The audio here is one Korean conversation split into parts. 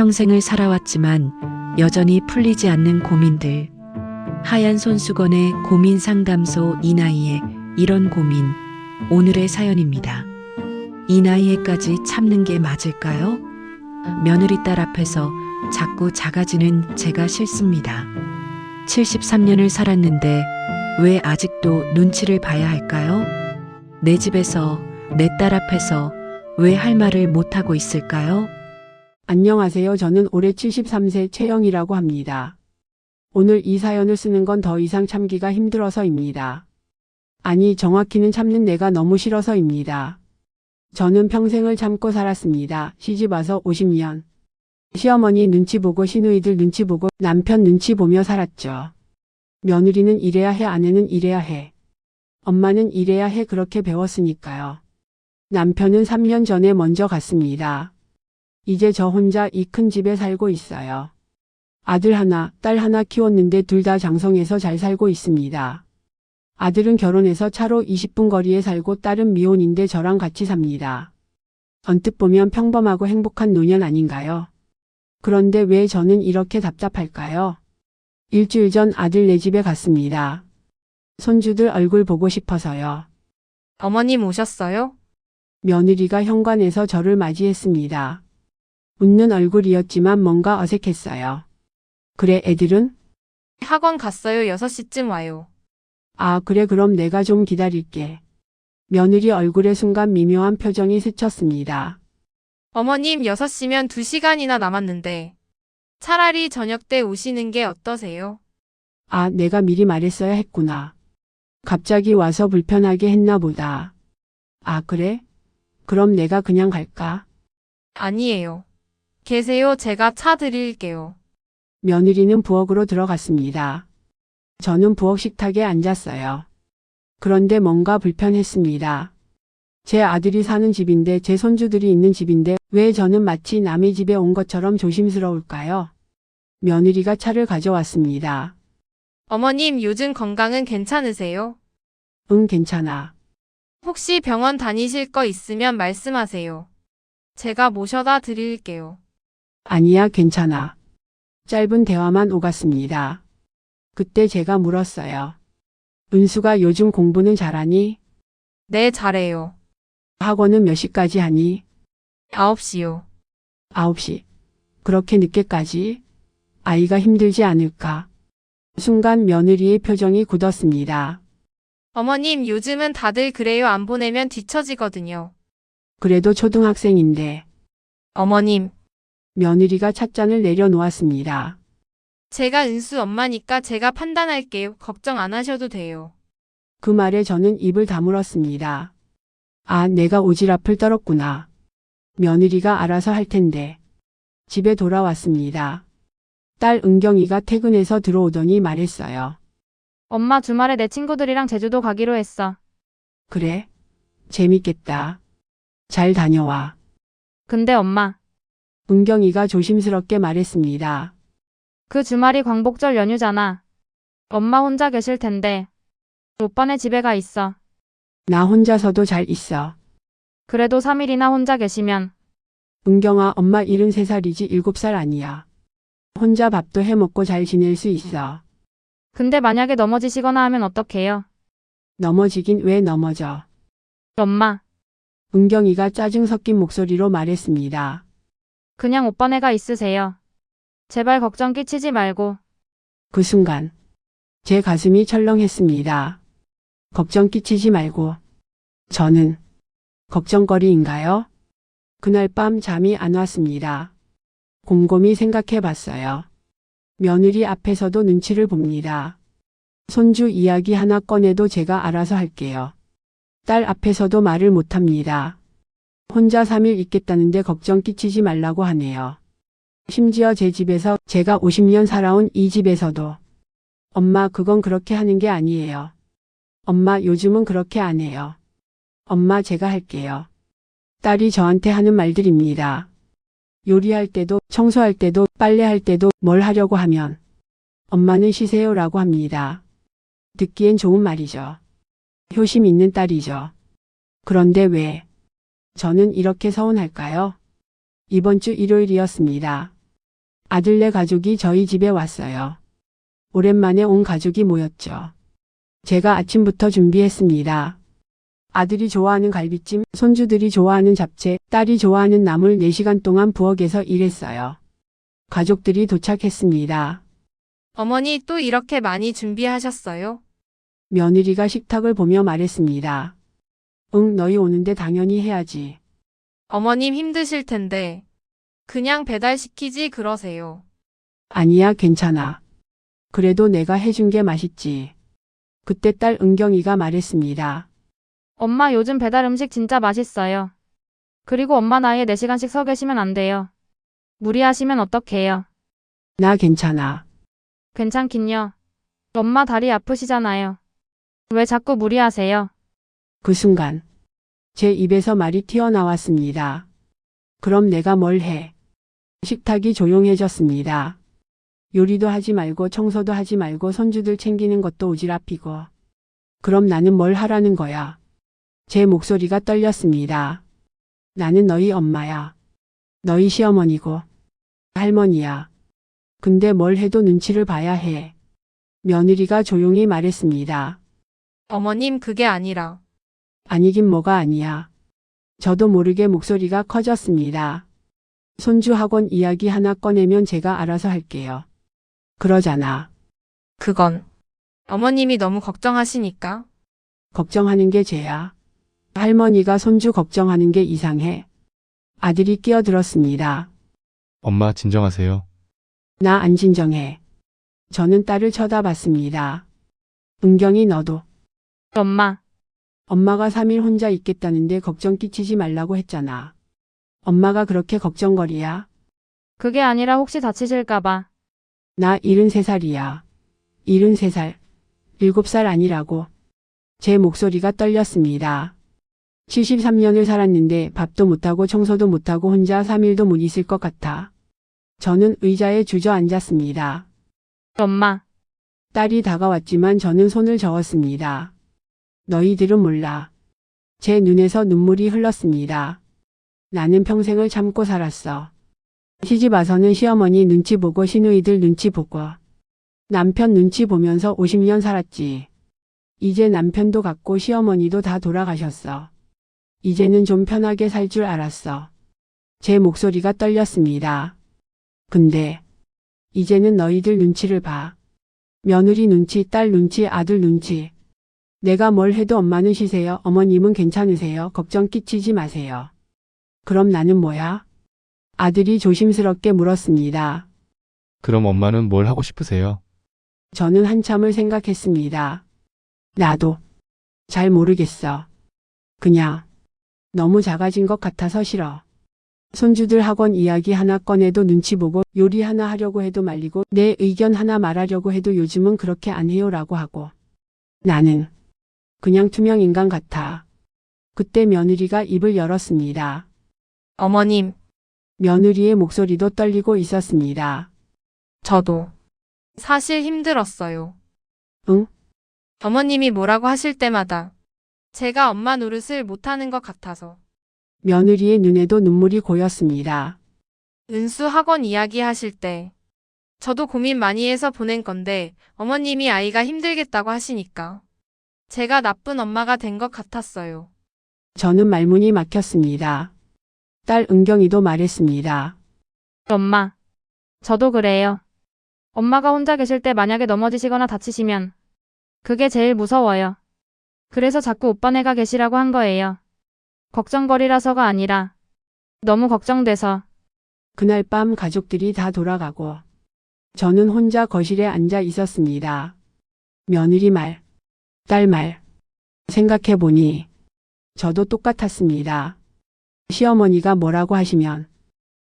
평생을 살아왔지만 여전히 풀리지 않는 고민들. 하얀 손수건의 고민 상담소 이 나이에 이런 고민. 오늘의 사연입니다. 이 나이에까지 참는 게 맞을까요? 며느리 딸 앞에서 자꾸 작아지는 제가 싫습니다. 73년을 살았는데 왜 아직도 눈치를 봐야 할까요? 내 집에서, 내 딸 앞에서 왜 할 말을 못하고 있을까요? 안녕하세요. 저는 올해 73세 최영이라고 합니다. 오늘 이 사연을 쓰는 건 더 이상 참기가 힘들어서입니다. 아니, 정확히는 참는 내가 너무 싫어서입니다. 저는 평생을 참고 살았습니다. 시집와서 50년. 시어머니 눈치 보고 시누이들 눈치 보고 남편 눈치 보며 살았죠. 며느리는 이래야 해, 아내는 이래야 해. 엄마는 이래야 해, 그렇게 배웠으니까요. 남편은 3년 전에 먼저 갔습니다. 이제 저 혼자 이 큰 집에 살고 있어요. 아들 하나, 딸 하나 키웠는데 둘 다 장성해서 잘 살고 있습니다. 아들은 결혼해서 차로 20분 거리에 살고 딸은 미혼인데 저랑 같이 삽니다. 언뜻 보면 평범하고 행복한 노년 아닌가요? 그런데 왜 저는 이렇게 답답할까요? 일주일 전 아들네 집에 갔습니다. 손주들 얼굴 보고 싶어서요. 어머님 오셨어요? 며느리가 현관에서 저를 맞이했습니다. 웃는 얼굴이었지만 뭔가 어색했어요. 그래, 애들은? 학원 갔어요. 6시쯤 와요. 아, 그래, 그럼 내가 좀 기다릴게. 며느리 얼굴에 순간 미묘한 표정이 스쳤습니다. 어머님 6시면 2시간이나 남았는데 차라리 저녁 때 오시는 게 어떠세요? 아, 내가 미리 말했어야 했구나. 갑자기 와서 불편하게 했나 보다. 아, 그래? 그럼 내가 그냥 갈까? 아니에요. 계세요. 제가 차 드릴게요. 며느리는 부엌으로 들어갔습니다. 저는 부엌 식탁에 앉았어요. 그런데 뭔가 불편했습니다. 제 아들이 사는 집인데 제 손주들이 있는 집인데 왜 저는 마치 남의 집에 온 것처럼 조심스러울까요? 며느리가 차를 가져왔습니다. 어머님 요즘 건강은 괜찮으세요? 응, 괜찮아. 혹시 병원 다니실 거 있으면 말씀하세요. 제가 모셔다 드릴게요. 아니야, 괜찮아. 짧은 대화만 오갔습니다. 그때 제가 물었어요. 은수가 요즘 공부는 잘하니? 네, 잘해요. 학원은 몇 시까지 하니? 9시요. 9시. 그렇게 늦게까지? 아이가 힘들지 않을까? 순간 며느리의 표정이 굳었습니다. 어머님 요즘은 다들 그래요. 안 보내면 뒤처지거든요. 그래도 초등학생인데. 어머님, 며느리가 찻잔을 내려놓았습니다. 제가 은수 엄마니까 제가 판단할게요. 걱정 안 하셔도 돼요. 그 말에 저는 입을 다물었습니다. 아, 내가 오지랖을 떨었구나. 며느리가 알아서 할 텐데. 집에 돌아왔습니다. 딸 은경이가 퇴근해서 들어오더니 말했어요. 엄마 주말에 내 친구들이랑 제주도 가기로 했어. 그래? 재밌겠다. 잘 다녀와. 근데 엄마, 은경이가 조심스럽게 말했습니다. 그 주말이 광복절 연휴잖아. 엄마 혼자 계실 텐데. 오빠네 집에 가 있어. 나 혼자서도 잘 있어. 그래도 3일이나 혼자 계시면. 은경아, 엄마 73살이지 7살 아니야. 혼자 밥도 해먹고 잘 지낼 수 있어. 근데 만약에 넘어지시거나 하면 어떡해요? 넘어지긴 왜 넘어져. 엄마, 은경이가 짜증 섞인 목소리로 말했습니다. 그냥 오빠네가 있으세요. 제발 걱정 끼치지 말고. 그 순간 제 가슴이 철렁했습니다. 걱정 끼치지 말고. 저는 걱정거리인가요? 그날 밤 잠이 안 왔습니다. 곰곰이 생각해 봤어요. 며느리 앞에서도 눈치를 봅니다. 손주 이야기 하나 꺼내도 제가 알아서 할게요. 딸 앞에서도 말을 못합니다. 혼자 3일 있겠다는데 걱정 끼치지 말라고 하네요. 심지어 제 집에서 제가 50년 살아온 이 집에서도. 엄마, 그건 그렇게 하는 게 아니에요. 엄마, 요즘은 그렇게 안 해요. 엄마, 제가 할게요. 딸이 저한테 하는 말들입니다. 요리할 때도, 청소할 때도, 빨래할 때도 뭘 하려고 하면 엄마는 쉬세요라고 합니다. 듣기엔 좋은 말이죠. 효심 있는 딸이죠. 그런데 왜 저는 이렇게 서운할까요? 이번 주 일요일이었습니다. 아들네 가족이 저희 집에 왔어요. 오랜만에 온 가족이 모였죠. 제가 아침부터 준비했습니다. 아들이 좋아하는 갈비찜, 손주들이 좋아하는 잡채, 딸이 좋아하는 나물 4시간 동안 부엌에서 일했어요. 가족들이 도착했습니다. 어머니 또 이렇게 많이 준비하셨어요? 며느리가 식탁을 보며 말했습니다. 응, 너희 오는데 당연히 해야지. 어머님 힘드실 텐데 그냥 배달시키지 그러세요. 아니야, 괜찮아. 그래도 내가 해준 게 맛있지. 그때 딸 은경이가 말했습니다. 엄마 요즘 배달 음식 진짜 맛있어요. 그리고 엄마 나이에 4시간씩 서 계시면 안 돼요. 무리하시면 어떡해요? 나 괜찮아. 괜찮긴요. 엄마 다리 아프시잖아요. 왜 자꾸 무리하세요? 그 순간 제 입에서 말이 튀어나왔습니다. 그럼 내가 뭘 해? 식탁이 조용해졌습니다. 요리도 하지 말고 청소도 하지 말고 손주들 챙기는 것도 오지랖이고. 그럼 나는 뭘 하라는 거야? 제 목소리가 떨렸습니다. 나는 너희 엄마야. 너희 시어머니고 할머니야. 근데 뭘 해도 눈치를 봐야 해. 며느리가 조용히 말했습니다. 어머님 그게 아니라 아니긴 뭐가 아니야. 저도 모르게 목소리가 커졌습니다. 손주 학원 이야기 하나 꺼내면 제가 알아서 할게요. 그러잖아. 그건 어머님이 너무 걱정하시니까. 걱정하는 게 죄야. 할머니가 손주 걱정하는 게 이상해. 아들이 끼어들었습니다. 엄마 진정하세요. 나 안 진정해. 저는 딸을 쳐다봤습니다. 은경이 너도. 엄마, 엄마가 3일 혼자 있겠다는데 걱정 끼치지 말라고 했잖아. 엄마가 그렇게 걱정거리야? 그게 아니라 혹시 다치실까봐. 나 73살이야. 73살. 7살 아니라고. 제 목소리가 떨렸습니다. 73년을 살았는데 밥도 못하고 청소도 못하고 혼자 3일도 못 있을 것 같아. 저는 의자에 주저앉았습니다. 엄마, 딸이 다가왔지만 저는 손을 저었습니다. 너희들은 몰라. 제 눈에서 눈물이 흘렀습니다. 나는 평생을 참고 살았어. 시집 와서는 시어머니 눈치 보고 시누이들 눈치 보고 남편 눈치 보면서 50년 살았지. 이제 남편도 갔고 시어머니도 다 돌아가셨어. 이제는 좀 편하게 살 줄 알았어. 제 목소리가 떨렸습니다. 근데 이제는 너희들 눈치를 봐. 며느리 눈치, 딸 눈치, 아들 눈치. 내가 뭘 해도 엄마는 쉬세요. 어머님은 괜찮으세요. 걱정 끼치지 마세요. 그럼 나는 뭐야? 아들이 조심스럽게 물었습니다. 그럼 엄마는 뭘 하고 싶으세요? 저는 한참을 생각했습니다. 나도 잘 모르겠어. 그냥 너무 작아진 것 같아서 싫어. 손주들 학원 이야기 하나 꺼내도 눈치 보고 요리 하나 하려고 해도 말리고 내 의견 하나 말하려고 해도 요즘은 그렇게 안 해요라고 하고. 나는 그냥 투명 인간 같아. 그때 며느리가 입을 열었습니다. 어머님, 며느리의 목소리도 떨리고 있었습니다. 저도 사실 힘들었어요. 응? 어머님이 뭐라고 하실 때마다 제가 엄마 노릇을 못하는 것 같아서. 며느리의 눈에도 눈물이 고였습니다. 은수 학원 이야기 하실 때 저도 고민 많이 해서 보낸 건데 어머님이 아이가 힘들겠다고 하시니까 제가 나쁜 엄마가 된 것 같았어요. 저는 말문이 막혔습니다. 딸 은경이도 말했습니다. 엄마. 저도 그래요. 엄마가 혼자 계실 때 만약에 넘어지시거나 다치시면 그게 제일 무서워요. 그래서 자꾸 오빠네가 계시라고 한 거예요. 걱정거리라서가 아니라 너무 걱정돼서. 그날 밤 가족들이 다 돌아가고 저는 혼자 거실에 앉아 있었습니다. 며느리 말, 딸 말. 생각해보니 저도 똑같았습니다. 시어머니가 뭐라고 하시면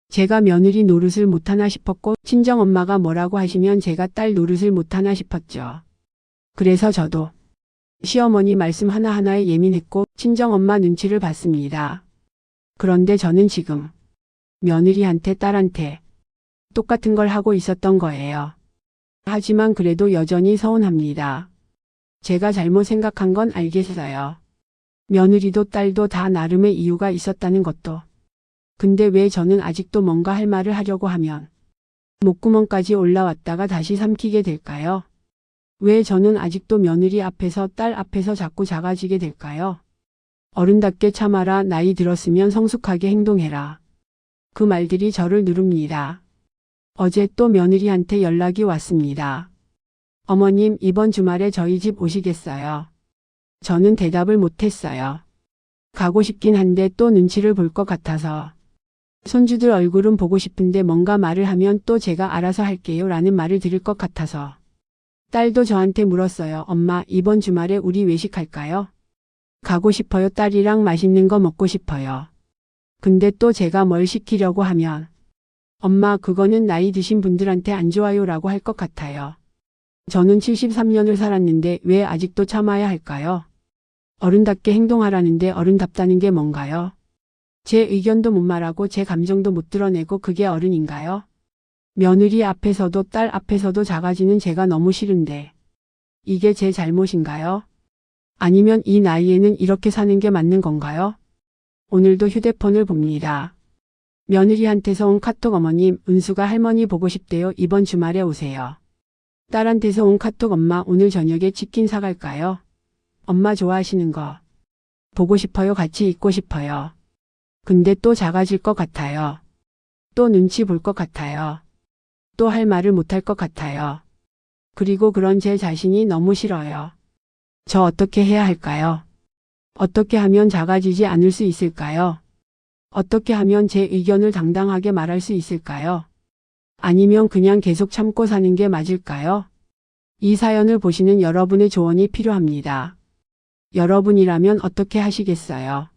제가 며느리 노릇을 못하나 싶었고 친정엄마가 뭐라고 하시면 제가 딸 노릇을 못하나 싶었죠. 그래서 저도 시어머니 말씀 하나하나에 예민했고 친정엄마 눈치를 봤습니다. 그런데 저는 지금 며느리한테 딸한테 똑같은 걸 하고 있었던 거예요. 하지만 그래도 여전히 서운합니다. 제가 잘못 생각한 건 알겠어요. 며느리도 딸도 다 나름의 이유가 있었다는 것도. 근데 왜 저는 아직도 뭔가 할 말을 하려고 하면 목구멍까지 올라왔다가 다시 삼키게 될까요? 왜 저는 아직도 며느리 앞에서 딸 앞에서 자꾸 작아지게 될까요? 어른답게 참아라. 나이 들었으면 성숙하게 행동해라. 그 말들이 저를 누릅니다. 어제 또 며느리한테 연락이 왔습니다. 어머님, 이번 주말에 저희 집 오시겠어요? 저는 대답을 못했어요. 가고 싶긴 한데 또 눈치를 볼 것 같아서. 손주들 얼굴은 보고 싶은데 뭔가 말을 하면 또 제가 알아서 할게요 라는 말을 들을 것 같아서. 딸도 저한테 물었어요. 엄마, 이번 주말에 우리 외식할까요? 가고 싶어요. 딸이랑 맛있는 거 먹고 싶어요. 근데 또 제가 뭘 시키려고 하면 엄마, 그거는 나이 드신 분들한테 안 좋아요 라고 할 것 같아요. 저는 73년을 살았는데 왜 아직도 참아야 할까요? 어른답게 행동하라는데 어른답다는 게 뭔가요? 제 의견도 못 말하고 제 감정도 못 드러내고 그게 어른인가요? 며느리 앞에서도 딸 앞에서도 작아지는 제가 너무 싫은데 이게 제 잘못인가요? 아니면 이 나이에는 이렇게 사는 게 맞는 건가요? 오늘도 휴대폰을 봅니다. 며느리한테서 온 카톡. 어머님, 은수가 할머니 보고 싶대요. 이번 주말에 오세요. 딸한테서 온 카톡. 엄마, 오늘 저녁에 치킨 사갈까요? 엄마 좋아하시는 거. 보고 싶어요. 같이 있고 싶어요. 근데 또 작아질 것 같아요. 또 눈치 볼 것 같아요. 또 할 말을 못할 것 같아요. 그리고 그런 제 자신이 너무 싫어요. 저 어떻게 해야 할까요? 어떻게 하면 작아지지 않을 수 있을까요? 어떻게 하면 제 의견을 당당하게 말할 수 있을까요? 아니면 그냥 계속 참고 사는 게 맞을까요? 이 사연을 보시는 여러분의 조언이 필요합니다. 여러분이라면 어떻게 하시겠어요?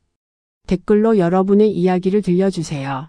댓글로 여러분의 이야기를 들려주세요.